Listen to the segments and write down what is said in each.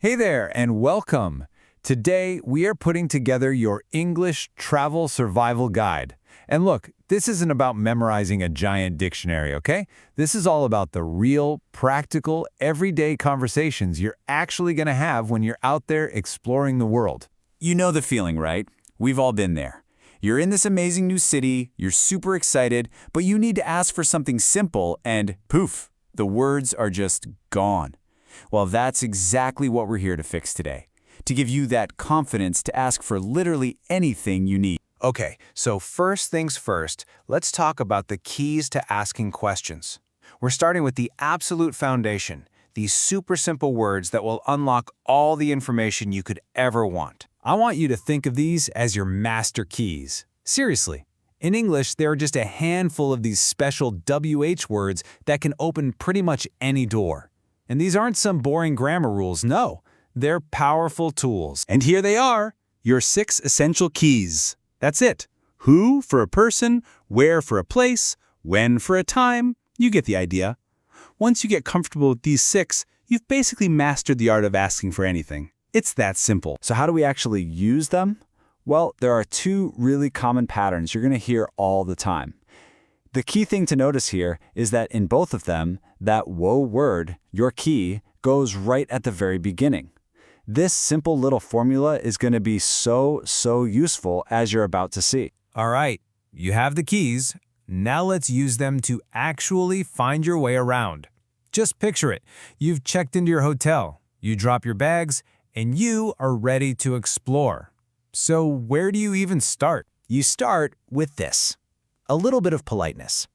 Hey there, and welcome. Today, we are putting together your English Travel Survival Guide. And look, this isn't about memorizing a giant dictionary, okay? This is all about the real, practical, everyday conversations you're actually going to have when you're out there exploring the world. You know the feeling, right? We've all been there. You're in this amazing new city, you're super excited, but you need to ask for something simple and poof, the words are just gone. Well, that's exactly what we're here to fix today, to give you that confidence to ask for literally anything you need. Okay, so first things first, let's talk about the keys to asking questions. We're starting with the absolute foundation, these super simple words that will unlock all the information you could ever want. I want you to think of these as your master keys. Seriously. In English, there are just a handful of these special WH words that can open pretty much any door. And these aren't some boring grammar rules, no. They're powerful tools. And here they are, your 6 essential keys. That's it. Who for a person, where for a place, when for a time. You get the idea. Once you get comfortable with these 6, you've basically mastered the art of asking for anything. It's that simple. So how do we actually use them? Well, there are 2 really common patterns you're going to hear all the time. The key thing to notice here is that in both of them, that whoa word, your key, goes right at the very beginning. This simple little formula is going to be so useful as you're about to see. All right, you have the keys. Now let's use them to actually find your way around. Just picture it. You've checked into your hotel, you drop your bags, and you are ready to explore. So where do you even start? You start with this. A little bit of politeness.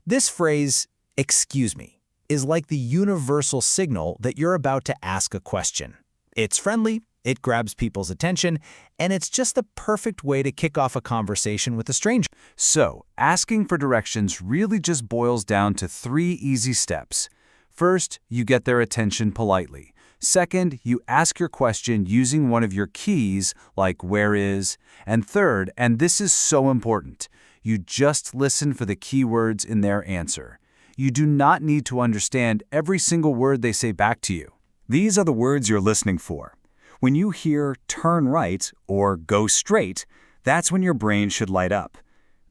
This phrase, "excuse me," is like the universal signal that you're about to ask a question. It's friendly, it grabs people's attention, and it's just the perfect way to kick off a conversation with a stranger. So, asking for directions really just boils down to 3 easy steps. First, you get their attention politely. Second, you ask your question using one of your keys, like where is. And third, and this is so important, you just listen for the keywords in their answer. You do not need to understand every single word they say back to you. These are the words you're listening for. When you hear turn right or go straight, that's when your brain should light up.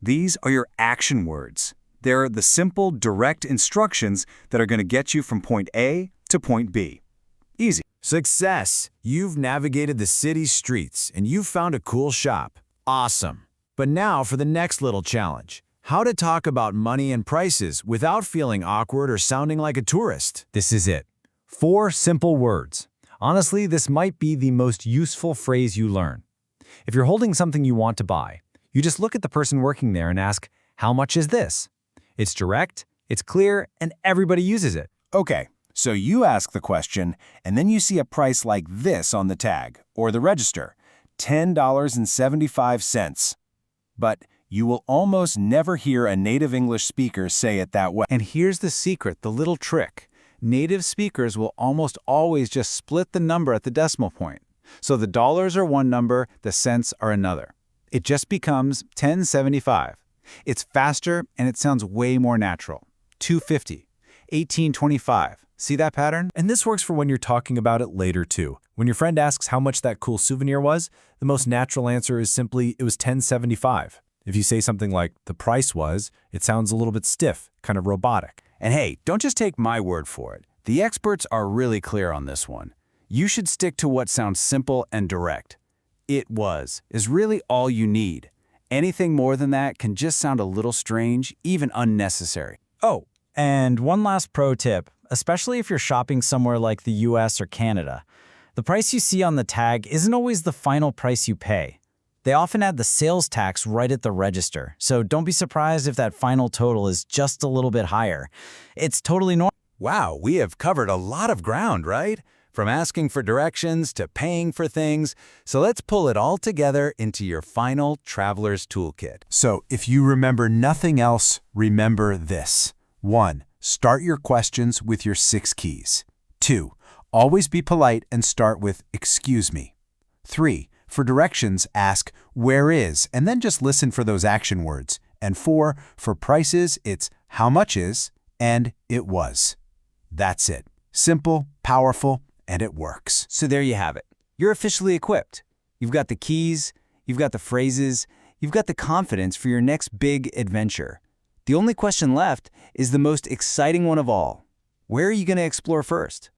These are your action words. They're the simple, direct instructions that are going to get you from point A to point B. Easy. Success! You've navigated the city streets and you've found a cool shop. Awesome. But now for the next little challenge. How to talk about money and prices without feeling awkward or sounding like a tourist. This is it. 4 simple words. Honestly, this might be the most useful phrase you learn. If you're holding something you want to buy, you just look at the person working there and ask, "How much is this?" It's direct, it's clear, and everybody uses it. Okay, so you ask the question, and then you see a price like this on the tag, or the register, $10.75. But you will almost never hear a native English speaker say it that way. And here's the secret, the little trick. Native speakers will almost always just split the number at the decimal point. So the dollars are one number, the cents are another. It just becomes 10.75. It's faster and it sounds way more natural. 2.50, 18.25. See that pattern? And this works for when you're talking about it later too. When your friend asks how much that cool souvenir was, the most natural answer is simply, it was 10.75. If you say something like, the price was, it sounds a little bit stiff, kind of robotic. And hey, don't just take my word for it. The experts are really clear on this one. You should stick to what sounds simple and direct. It was is really all you need. Anything more than that can just sound a little strange, even unnecessary. Oh, and one last pro tip, especially if you're shopping somewhere like the US or Canada. The price you see on the tag isn't always the final price you pay. They often add the sales tax right at the register, so don't be surprised if that final total is just a little bit higher. It's totally normal. Wow, we have covered a lot of ground, right? From asking for directions to paying for things. So let's pull it all together into your final traveler's toolkit. So if you remember nothing else, remember this. 1. Start your questions with your 6 keys. 2. Always be polite and start with "excuse me." 3. For directions, ask "where is?" and then just listen for those action words. And 4. For prices, it's "how much is?" and "it was." That's it. Simple, powerful, and it works. So there you have it. You're officially equipped. You've got the keys, you've got the phrases, you've got the confidence for your next big adventure. The only question left is the most exciting one of all. Where are you going to explore first?